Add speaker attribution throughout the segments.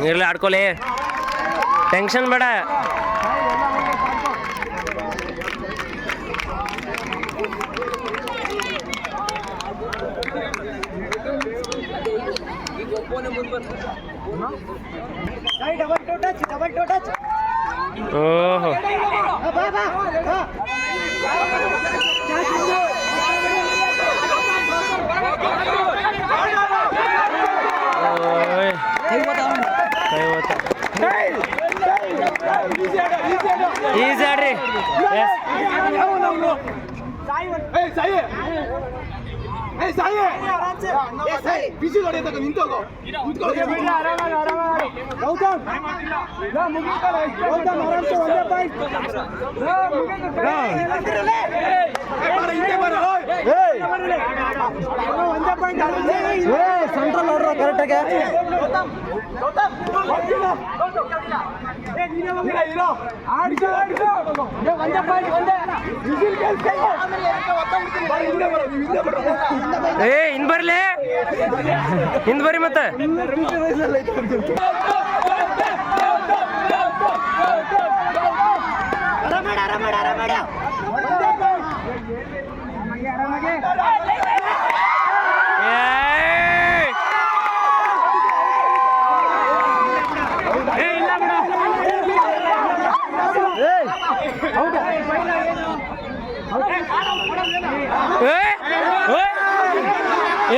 Speaker 1: ನೀರಲ್ಲಿ ಆಡ್ಕೊಲಿ, ಟೆನ್ಷನ್ ಬೇಡ. ಓಹೋ ಈಸಿ ಆಡ್ರಿ.
Speaker 2: ಬಿಸಿ ಹೊಡೆದಾಗ ನಿಂತೋಗೋ. ಗೌತಮ್ ಆರಾಮ್ಸೆ ಒಂದೇ ಪಾಯಿಂಟ್. ಒಂದೇ ಪಾಯಿಂಟ್ ಸೆಂಟ್ರಲ್ ನೋಡ್ರ ಕರೆಕ್ಟಾಗೆ.
Speaker 1: ಏ ಇನ್ ಬರ್ಲಿ, ಹಿಂದ್ ಬರ್ರಿ ಮತ್ತೆ.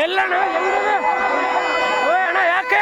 Speaker 1: ಎಲ್ಲಣ್ಣ ಅಣ್ಣ ಯಾಕೆ